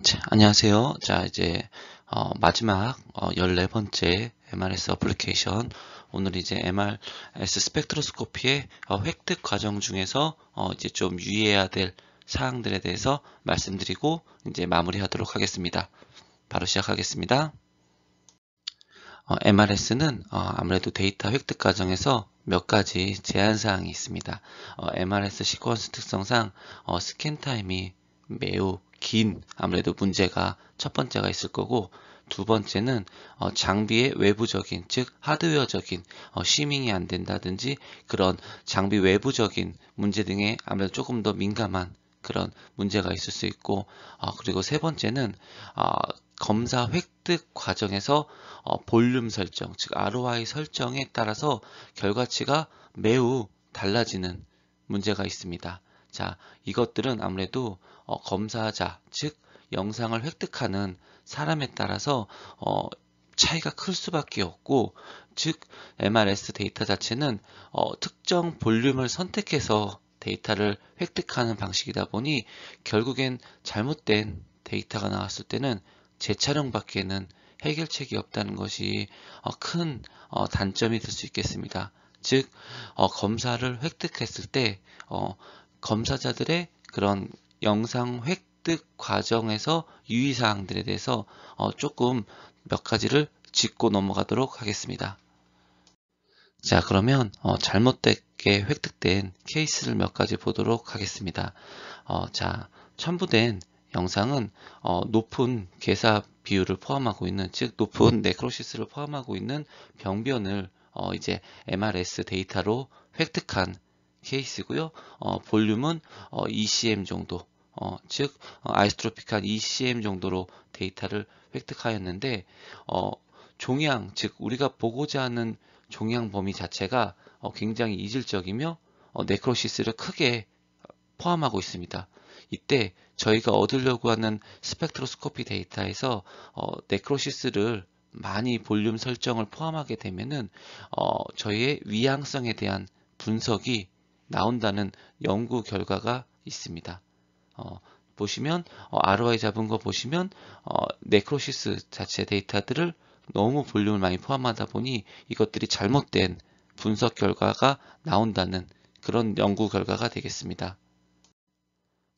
자, 안녕하세요. 자, 이제 마지막 14번째 MRS 어플리케이션. 오늘 이제 MRS 스펙트로스코피의 획득 과정 중에서 이제 좀 유의해야 될 사항들에 대해서 말씀드리고 이제 마무리하도록 하겠습니다. 바로 시작하겠습니다. MRS는 아무래도 데이터 획득 과정에서 몇 가지 제한 사항이 있습니다. MRS 시퀀스 특성상 스캔 타임이 매우 긴 아무래도 문제가 첫 번째가 있을 거고, 두 번째는 장비의 외부적인 즉 하드웨어적인 쉬밍이 안 된다든지 그런 장비 외부적인 문제 등에 아무래도 조금 더 민감한 그런 문제가 있을 수 있고, 그리고 세 번째는 검사 획득 과정에서 볼륨 설정, 즉 ROI 설정에 따라서 결과치가 매우 달라지는 문제가 있습니다. 자, 이것들은 아무래도 검사자, 즉 영상을 획득하는 사람에 따라서 차이가 클 수밖에 없고, 즉 MRS 데이터 자체는 특정 볼륨을 선택해서 데이터를 획득하는 방식이다 보니 결국엔 잘못된 데이터가 나왔을 때는 재촬영밖에는 해결책이 없다는 것이 큰 단점이 될 수 있겠습니다. 즉 검사를 획득했을 때 검사자들의 그런 영상 획득 과정에서 유의사항들에 대해서 조금 몇 가지를 짚고 넘어가도록 하겠습니다. 자, 그러면 잘못되게 획득된 케이스를 몇 가지 보도록 하겠습니다. 자, 첨부된 영상은 높은 개사 비율을 포함하고 있는, 즉 높은 네크로시스를 포함하고 있는 병변을 이제 MRS 데이터로 획득한 케이스고요. 볼륨은 ECM 정도, 즉 아이스트로픽한 ECM 정도로 데이터를 획득하였는데, 종양, 즉 우리가 보고자 하는 종양 범위 자체가 굉장히 이질적이며 네크로시스를 크게 포함하고 있습니다. 이때 저희가 얻으려고 하는 스펙트로스코피 데이터에서 네크로시스를 많이 볼륨 설정을 포함하게 되면은 저희의 위양성에 대한 분석이 나온다는 연구 결과가 있습니다. 보시면 ROI 잡은 거 보시면 네크로시스 자체 데이터들을 너무 볼륨을 많이 포함하다 보니 이것들이 잘못된 분석 결과가 나온다는 그런 연구 결과가 되겠습니다.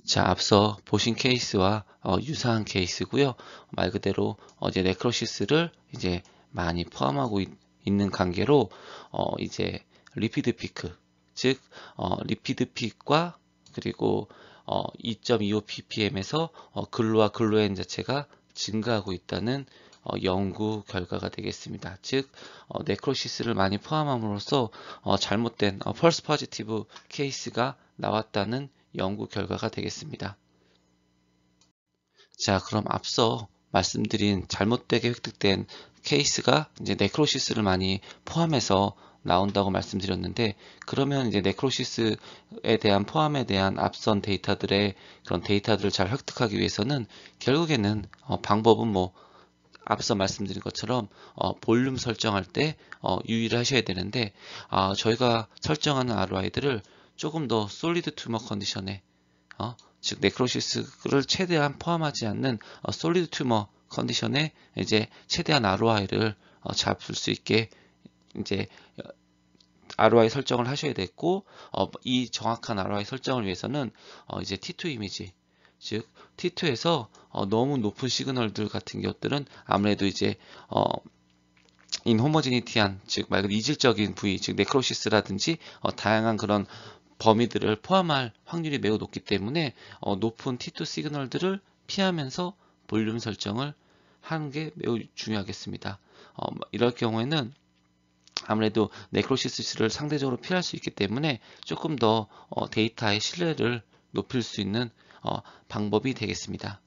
자, 앞서 보신 케이스와 유사한 케이스고요. 말 그대로 이제 네크로시스를 이제 많이 포함하고 있는 관계로 이제 리피드 피크, 즉 리피드 픽과 그리고 2.25 ppm에서 근로와 근로엔 자체가 증가하고 있다는 연구 결과가 되겠습니다. 즉 네크로시스를 많이 포함함으로써 잘못된 펄스 포지티브 케이스가 나왔다는 연구 결과가 되겠습니다. 자, 그럼 앞서 말씀드린 잘못되게 획득된 케이스가 이제 네크로시스를 많이 포함해서 나온다고 말씀드렸는데, 그러면 이제 네크로시스에 대한 포함에 대한 앞선 데이터들의 그런 데이터들을 잘 획득하기 위해서는 결국에는 방법은 뭐 앞서 말씀드린 것처럼 볼륨 설정할 때 유의를 하셔야 되는데, 저희가 설정하는 ROI들을 조금 더 솔리드 튜머 컨디션에 즉 네크로시스를 최대한 포함하지 않는 솔리드 튜머 컨디션에 이제 최대한 ROI를 잡을 수 있게 이제 ROI 설정을 하셔야 됐고, 이 정확한 ROI 설정을 위해서는 이제 T2 이미지, 즉 T2에서 너무 높은 시그널들 같은 것들은 아무래도 이제 인호모지니티한, 즉 말 그대로 이질적인 부위, 즉 네크로시스라든지 다양한 그런 범위들을 포함할 확률이 매우 높기 때문에 높은 T2 시그널들을 피하면서 볼륨 설정을 하는 게 매우 중요하겠습니다. 이럴 경우에는 아무래도 네크로시스를 상대적으로 피할 수 있기 때문에 조금 더 데이터의 신뢰를 높일 수 있는 방법이 되겠습니다.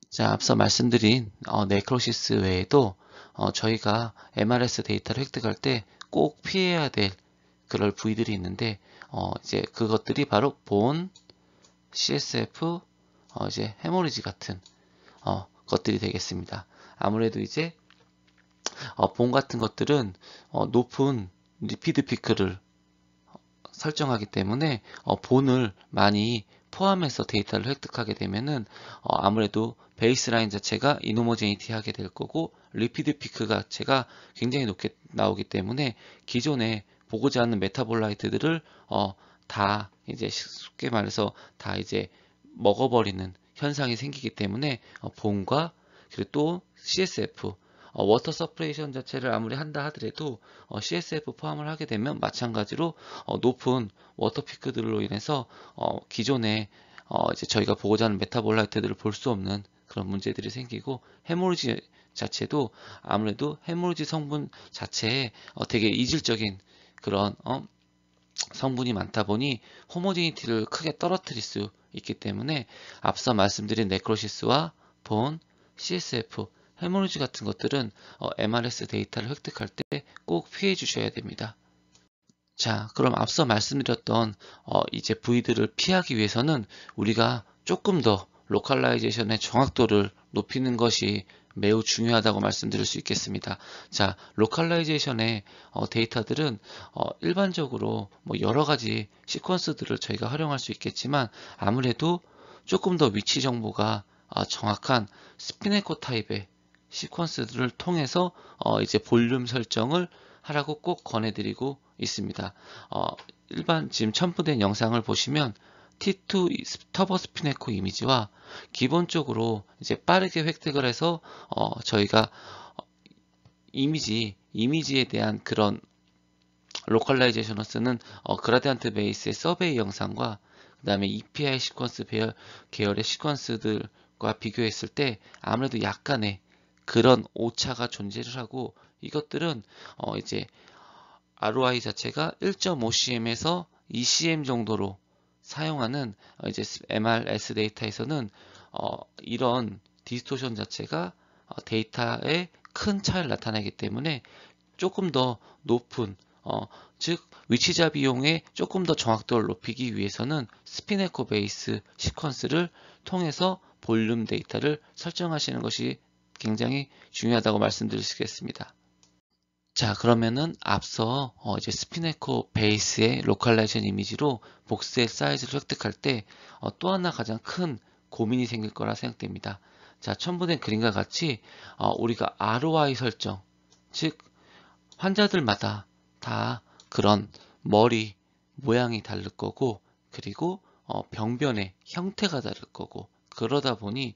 자, 앞서 말씀드린 네크로시스 외에도 저희가 MRS 데이터를 획득할 때 꼭 피해야 될 그럴 부위들이 있는데, 이제 그것들이 바로 본, CSF, 이제 헤모리지 같은 것들이 되겠습니다. 아무래도 이제 본 같은 것들은 높은 리피드 피크를 설정하기 때문에 본을 많이 포함해서 데이터를 획득하게 되면은 아무래도 베이스라인 자체가 이노모제니티하게 될 거고 리피드 피크 자체가 굉장히 높게 나오기 때문에 기존에 보고자 하는 메타볼라이트들을 다 이제 쉽게 말해서 다 이제 먹어버리는 현상이 생기기 때문에 봄과 그리고 또 CSF 워터 서프레이션 자체를 아무리 한다 하더라도 CSF 포함을 하게 되면 마찬가지로 높은 워터 피크들로 인해서 기존에 이제 저희가 보고자 하는 메타볼라이트들을 볼 수 없는 그런 문제들이 생기고 헤모리지 자체도 아무래도 헤모리지 성분 자체에 되게 이질적인 그런 성분이 많다 보니 호모제니티를 크게 떨어뜨릴 수 있기 때문에 앞서 말씀드린 네크로시스와 본, CSF, 헤모리지 같은 것들은 MRS 데이터를 획득할 때 꼭 피해 주셔야 됩니다. 자, 그럼 앞서 말씀드렸던 이제 부위들을 피하기 위해서는 우리가 조금 더 로컬라이제이션의 정확도를 높이는 것이 매우 중요하다고 말씀드릴 수 있겠습니다. 자, 로컬라이제이션의 데이터들은 일반적으로 뭐 여러 가지 시퀀스들을 저희가 활용할 수 있겠지만 아무래도 조금 더 위치 정보가 정확한 스피네코 타입의 시퀀스들을 통해서 이제 볼륨 설정을 하라고 꼭 권해드리고 있습니다. 일반 지금 첨부된 영상을 보시면 T2 터보 스피네코 이미지와 기본적으로 이제 빠르게 획득을 해서 저희가 이미지에 대한 그런 로컬라이제이션을 쓰는 그라디언트 베이스의 서베이 영상과 그 다음에 EPI 시퀀스 계열의 시퀀스들과 비교했을 때 아무래도 약간의 그런 오차가 존재를 하고 이것들은 이제 ROI 자체가 1.5cm에서 2cm 정도로 사용하는 이제 MRS 데이터에서는 이런 디스토션 자체가 데이터에 큰 차이를 나타내기 때문에 조금 더 높은 즉 위치잡이용의 조금 더 정확도를 높이기 위해서는 스피네코 베이스 시퀀스를 통해서 볼륨 데이터를 설정하시는 것이 굉장히 중요하다고 말씀드리겠습니다. 자, 그러면은 앞서 이제 스피네코 베이스의 로컬라이제이션 이미지로 복셀 사이즈를 획득할 때 또 하나 가장 큰 고민이 생길 거라 생각됩니다. 자, 첨부된 그림과 같이 우리가 ROI 설정, 즉 환자들마다 다 그런 머리 모양이 다를 거고 그리고 병변의 형태가 다를 거고 그러다 보니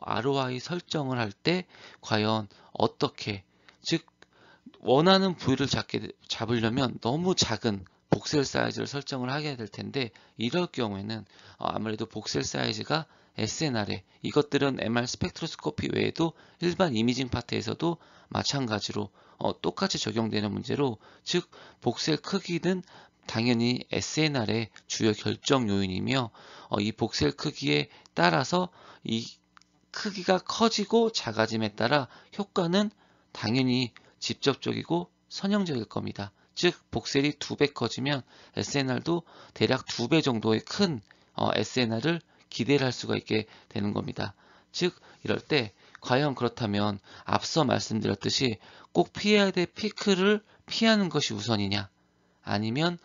ROI 설정을 할 때 과연 어떻게 즉 원하는 부위를 잡으려면 너무 작은 복셀 사이즈를 설정을 하게 될 텐데 이럴 경우에는 아무래도 복셀 사이즈가 SNR에 이것들은 MR 스펙트로스코피 외에도 일반 이미징 파트에서도 마찬가지로 똑같이 적용되는 문제로 즉 복셀 크기는 당연히 SNR의 주요 결정 요인이며 이 복셀 크기에 따라서 이 크기가 커지고 작아짐에 따라 효과는 당연히 직접적이고 선형적일 겁니다. 즉 복셀이 2배 커지면 SNR도 대략 2배 정도의 큰 SNR을 기대를 할 수가 있게 되는 겁니다. 즉 이럴 때 과연 그렇다면 앞서 말씀드렸듯이 꼭 피해야 될 피크를 피하는 것이 우선이냐 아니면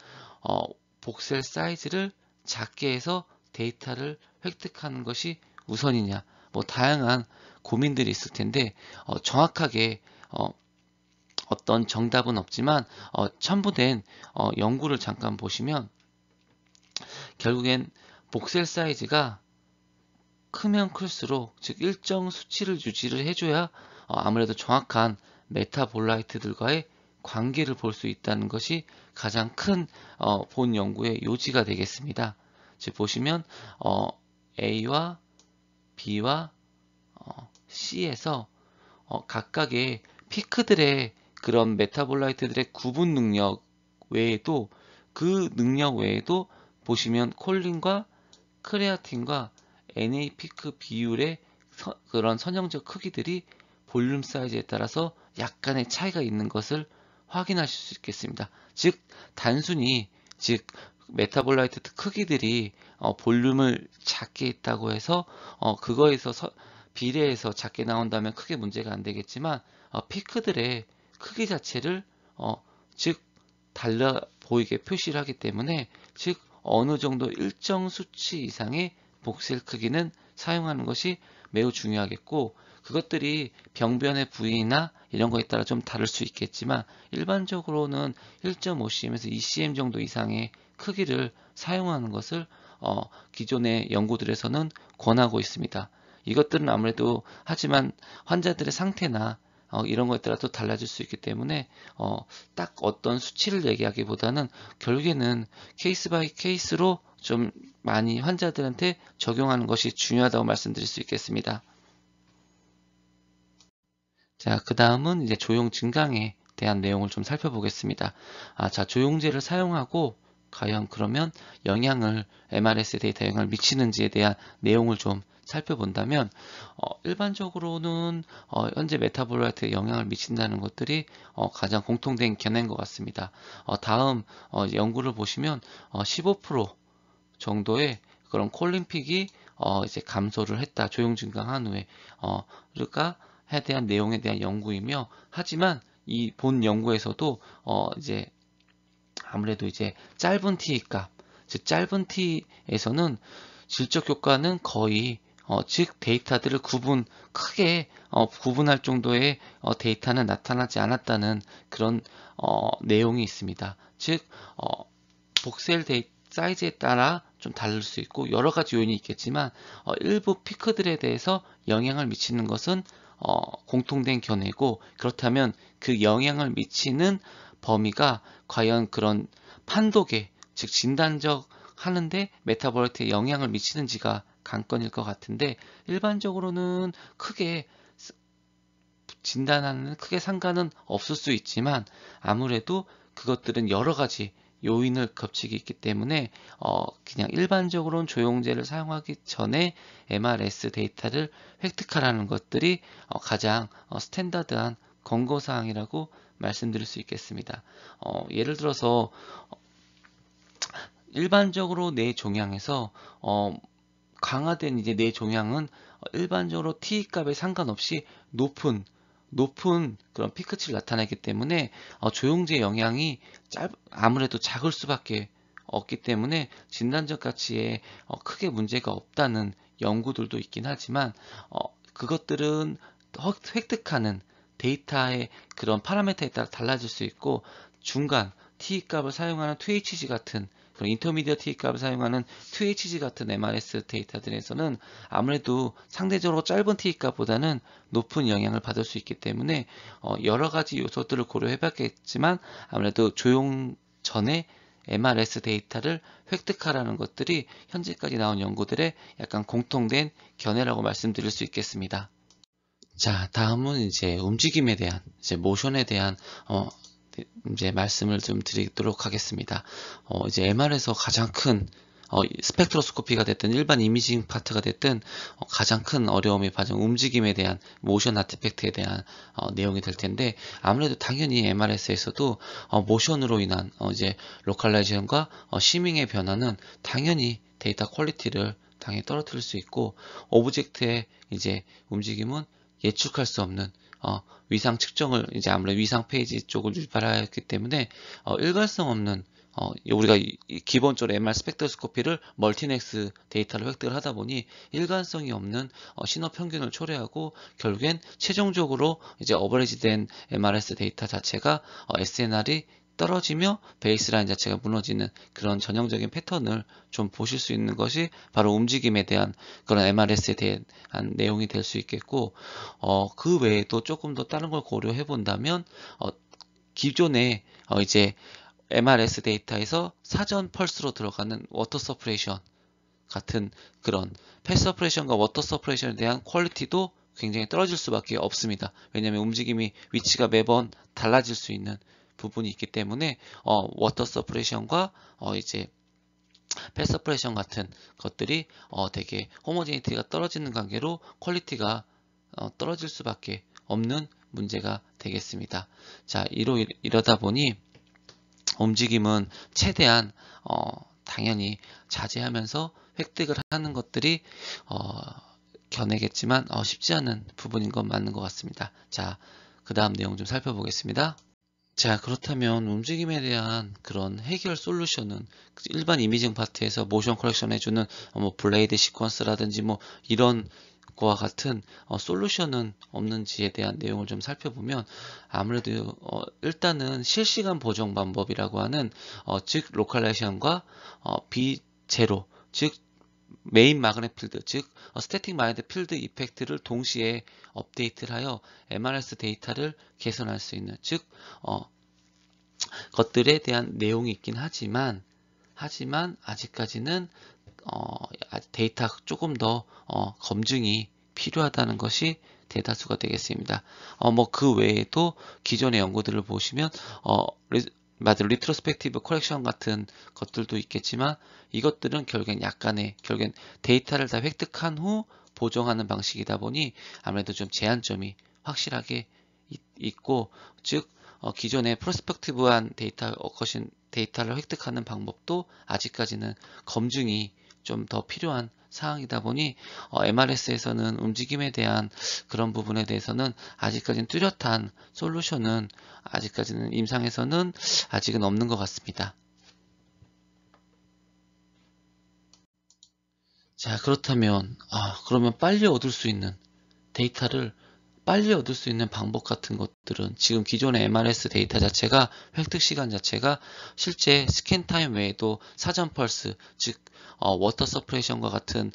복셀 사이즈를 작게 해서 데이터를 획득하는 것이 우선이냐 뭐 다양한 고민들이 있을 텐데 정확하게 어떤 정답은 없지만 첨부된 연구를 잠깐 보시면 결국엔 복셀 사이즈가 크면 클수록 즉 일정 수치를 유지를 해줘야 아무래도 정확한 메타볼라이트들과의 관계를 볼 수 있다는 것이 가장 큰 본 연구의 요지가 되겠습니다. 즉 보시면 A와 B와 C에서 각각의 피크들의 그런 메타볼라이트들의 구분 능력 외에도 그 능력 외에도 보시면 콜린과 크레아틴과 NA 피크 비율의 그런 선형적 크기들이 볼륨 사이즈에 따라서 약간의 차이가 있는 것을 확인하실 수 있겠습니다. 즉 단순히 메타볼라이트 크기들이 볼륨을 작게 있다고 해서 그거에서 비례해서 작게 나온다면 크게 문제가 안 되겠지만 피크들의 크기 자체를 즉 달라 보이게 표시를 하기 때문에 즉 어느 정도 일정 수치 이상의 복셀 크기는 사용하는 것이 매우 중요하겠고, 그것들이 병변의 부위나 이런 거에 따라 좀 다를 수 있겠지만 일반적으로는 1.5cm에서 2cm 정도 이상의 크기를 사용하는 것을 기존의 연구들에서는 권하고 있습니다. 이것들은 아무래도 하지만 환자들의 상태나 이런 것에 따라 또 달라질 수 있기 때문에 딱 어떤 수치를 얘기하기보다는 결국에는 케이스 바이 케이스로 좀 많이 환자들한테 적용하는 것이 중요하다고 말씀드릴 수 있겠습니다. 자, 그 다음은 이제 조용 증강에 대한 내용을 좀 살펴보겠습니다. 자, 조용제를 사용하고 과연 그러면 MRS 데이터에 영향을 미치는지에 대한 내용을 좀 살펴본다면, 일반적으로는 현재 메타볼라이트에 영향을 미친다는 것들이 가장 공통된 견해인 것 같습니다. 다음 연구를 보시면 15% 정도의 그런 콜린픽이 이제 감소를 했다. 조용 증강한 후에 그러니까 에 대한 내용에 대한 연구이며, 하지만 이 본 연구에서도 이제 아무래도 이제 짧은 t 값, 즉 짧은 t에서는 질적 효과는 거의 즉 데이터들을 크게 구분할 정도의 데이터는 나타나지 않았다는 그런 내용이 있습니다. 즉 복셀 사이즈에 따라 좀 다를 수 있고 여러 가지 요인이 있겠지만 일부 피크들에 대해서 영향을 미치는 것은 공통된 견해고, 그렇다면 그 영향을 미치는 범위가 과연 그런 판독에, 즉 진단적 하는데 메타볼라이트에 영향을 미치는지가 관건일 것 같은데, 일반적으로는 크게 진단하는 크게 상관은 없을 수 있지만 아무래도 그것들은 여러 가지 요인을 겹치기 있기 때문에 그냥 일반적으로는 조용제를 사용하기 전에 MRS 데이터를 획득하라는 것들이 가장 스탠다드한 권고사항이라고 말씀드릴 수 있겠습니다. 예를 들어서 일반적으로 뇌 종양에서 강화된 이제 뇌 종양은 일반적으로 T 값에 상관없이 높은 그런 피크치를 나타내기 때문에 조용제 영향이 아무래도 작을 수밖에 없기 때문에 진단적 가치에 크게 문제가 없다는 연구들도 있긴 하지만 그것들은 획득하는 데이터의 그런 파라미터에 따라 달라질 수 있고, 중간 T 값을 사용하는 2HG 같은 그런 인터미디어 T 값을 사용하는 2HG 같은 MRS 데이터들에서는 아무래도 상대적으로 짧은 T 값보다는 높은 영향을 받을 수 있기 때문에 여러 가지 요소들을 고려해 봤겠지만 아무래도 조용 전에 MRS 데이터를 획득하라는 것들이 현재까지 나온 연구들의 약간 공통된 견해라고 말씀드릴 수 있겠습니다. 자, 다음은 이제 움직임에 대한, 이제 모션에 대한 이제 말씀을 좀 드리도록 하겠습니다. 이제 MR에서 가장 큰 스펙트로스코피가 됐든 일반 이미징 파트가 됐든 가장 큰 어려움이 바로 움직임에 대한 모션 아티팩트에 대한 내용이 될 텐데, 아무래도 당연히 MRS에서도 모션으로 인한 이제 로컬라이제이션과 시밍의 변화는 당연히 데이터 퀄리티를 당연히 떨어뜨릴 수 있고, 오브젝트의 이제 움직임은 예측할 수 없는 위상 측정을 이제 아무래도 위상 페이지 쪽을 유발하였기 때문에 일관성 없는 우리가 기본적으로 MR 스펙트로스코피를 멀티넥스 데이터를 획득을 하다 보니 일관성이 없는 신호 평균을 초래하고 결국엔 최종적으로 이제 어버리지된 MRS 데이터 자체가 SNR이 떨어지며 베이스라인 자체가 무너지는 그런 전형적인 패턴을 좀 보실 수 있는 것이 바로 움직임에 대한 그런 MRS에 대한 내용이 될 수 있겠고, 그 외에도 조금 더 다른 걸 고려해 본다면 기존에 이제 MRS 데이터에서 사전 펄스로 들어가는 워터 서프레이션 같은 그런 패스 서프레이션과 워터 서프레이션에 대한 퀄리티도 굉장히 떨어질 수밖에 없습니다. 왜냐하면 움직임이 위치가 매번 달라질 수 있는 부분이 있기 때문에 워터 서프레이션과 이제 패스 서프레이션 같은 것들이 되게 호모제니티가 떨어지는 관계로 퀄리티가 떨어질 수밖에 없는 문제가 되겠습니다. 자, 이러다 보니 움직임은 최대한 당연히 자제하면서 획득을 하는 것들이 견해겠지만 쉽지 않은 부분인 건 맞는 것 같습니다. 자, 그 다음 내용 좀 살펴보겠습니다. 자, 그렇다면 움직임에 대한 그런 해결 솔루션은 일반 이미징 파트에서 모션 커렉션 해주는 뭐 블레이드 시퀀스라든지 뭐 이런 거와 같은 솔루션은 없는지에 대한 내용을 좀 살펴보면 아무래도 일단은 실시간 보정 방법이라고 하는 즉 로컬레이션과 비제로 즉 메인 마그넷 필드 즉 스태틱 마그넷 필드 이펙트를 동시에 업데이트를 하여 MRS 데이터를 개선할 수 있는 즉 것들에 대한 내용이 있긴 하지만 아직까지는 데이터 조금 더 검증이 필요하다는 것이 대다수가 되겠습니다. 뭐 그 외에도 기존의 연구들을 보시면 리트로스펙티브 커렉션 같은 것들도 있겠지만 이것들은 결국엔 데이터를 다 획득한 후 보정하는 방식이다 보니 아무래도 좀 제한점이 확실하게 있고 즉 기존의 프로스펙티브한 데이터를 획득하는 방법도 아직까지는 검증이 좀 더 필요한 사항이다 보니 MRS에서는 움직임에 대한 그런 부분에 대해서는 아직까지는 뚜렷한 솔루션은 아직까지는 임상에서는 아직은 없는 것 같습니다. 자, 그렇다면 그러면 데이터를 빨리 얻을 수 있는 방법 같은 것들은 지금 기존의 MRS 데이터 자체가 획득 시간 자체가 실제 스캔 타임 외에도 사전 펄스 즉 워터 서프레이션과 같은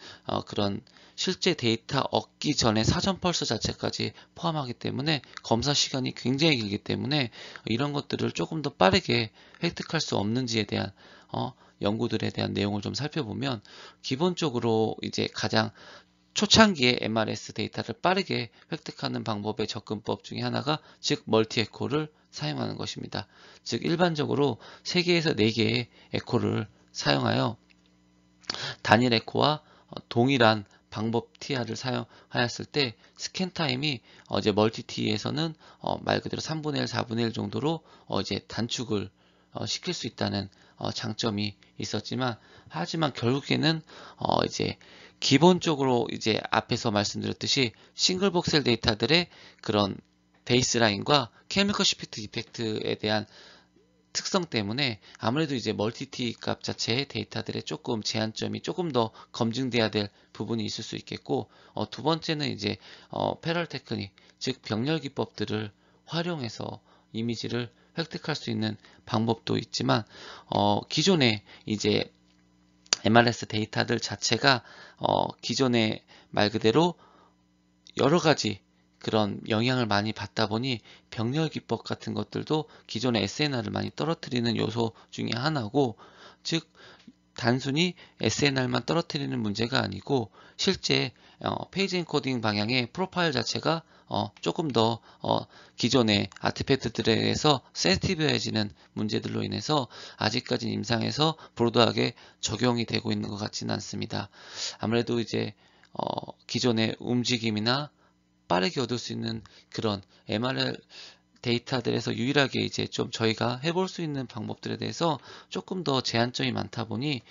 그런 실제 데이터 얻기 전에 사전 펄스 자체까지 포함하기 때문에 검사 시간이 굉장히 길기 때문에 이런 것들을 조금 더 빠르게 획득할 수 없는지에 대한 연구들에 대한 내용을 좀 살펴보면 기본적으로 이제 가장 초창기에 MRS 데이터를 빠르게 획득하는 방법의 접근법 중에 하나가 즉 멀티 에코를 사용하는 것입니다. 즉 일반적으로 3개에서 4개의 에코를 사용하여 단일 에코와 동일한 방법 TR을 사용하였을 때 스캔 타임이 이제 멀티 T에서는 말 그대로 3분의 1, 4분의 1 정도로 이제 단축을 시킬 수 있다는 장점이 있었지만 하지만 결국에는 이제 기본적으로 이제 앞에서 말씀드렸듯이 싱글 복셀 데이터들의 그런 베이스라인과 케미컬 시프트 이펙트에 대한 특성 때문에 아무래도 이제 멀티티 값 자체의 데이터들의 조금 제한점이 조금 더 검증돼야 될 부분이 있을 수 있겠고 두 번째는 이제 패럴 테크닉 즉 병렬 기법들을 활용해서 이미지를 획득할 수 있는 방법도 있지만 기존의 이제 MRS 데이터들 자체가 기존의 말 그대로 여러 가지 그런 영향을 많이 받다 보니 병렬 기법 같은 것들도 기존의 SNR을 많이 떨어뜨리는 요소 중에 하나고 즉 단순히 SNR만 떨어뜨리는 문제가 아니고 실제 페이지 엔코딩 방향의 프로파일 자체가 조금 더 기존의 아티팩트들에 의해서 센시티브해지는 문제들로 인해서 아직까지 임상에서 브로드하게 적용이 되고 있는 것 같지는 않습니다. 아무래도 이제 기존의 움직임이나 빠르게 얻을 수 있는 그런 MRL 데이터들에서 유일하게 이제 좀 저희가 해볼 수 있는 방법들에 대해서 조금 더 제한점이 많다 보니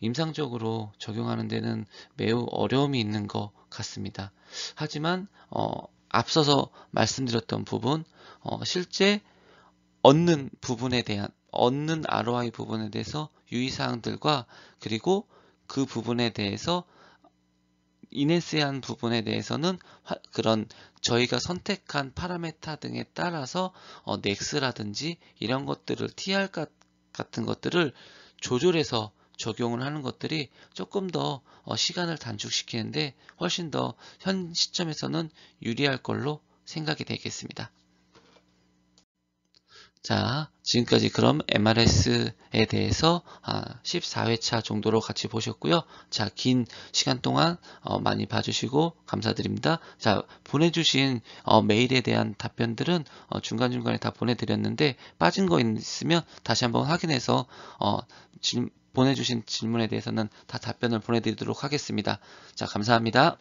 임상적으로 적용하는 데는 매우 어려움이 있는 것 같습니다. 하지만 앞서서 말씀드렸던 부분 실제 얻는 ROI 부분에 대해서 유의사항들과 그리고 그 부분에 대해서 인핸스한 부분에 대해서는 그런 저희가 선택한 파라메타 등에 따라서 넥스라든지 이런 것들을 TR 같은 것들을 조절해서 적용을 하는 것들이 조금 더 시간을 단축시키는데 훨씬 더 현 시점에서는 유리할 걸로 생각이 되겠습니다. 자, 지금까지 그럼 MRS에 대해서 14회차 정도로 같이 보셨고요. 자, 긴 시간 동안 많이 봐주시고 감사드립니다. 자, 보내주신 메일에 대한 답변들은 중간중간에 다 보내드렸는데 빠진 거 있으면 다시 한번 확인해서 보내주신 질문에 대해서는 다 답변을 보내드리도록 하겠습니다. 자, 감사합니다.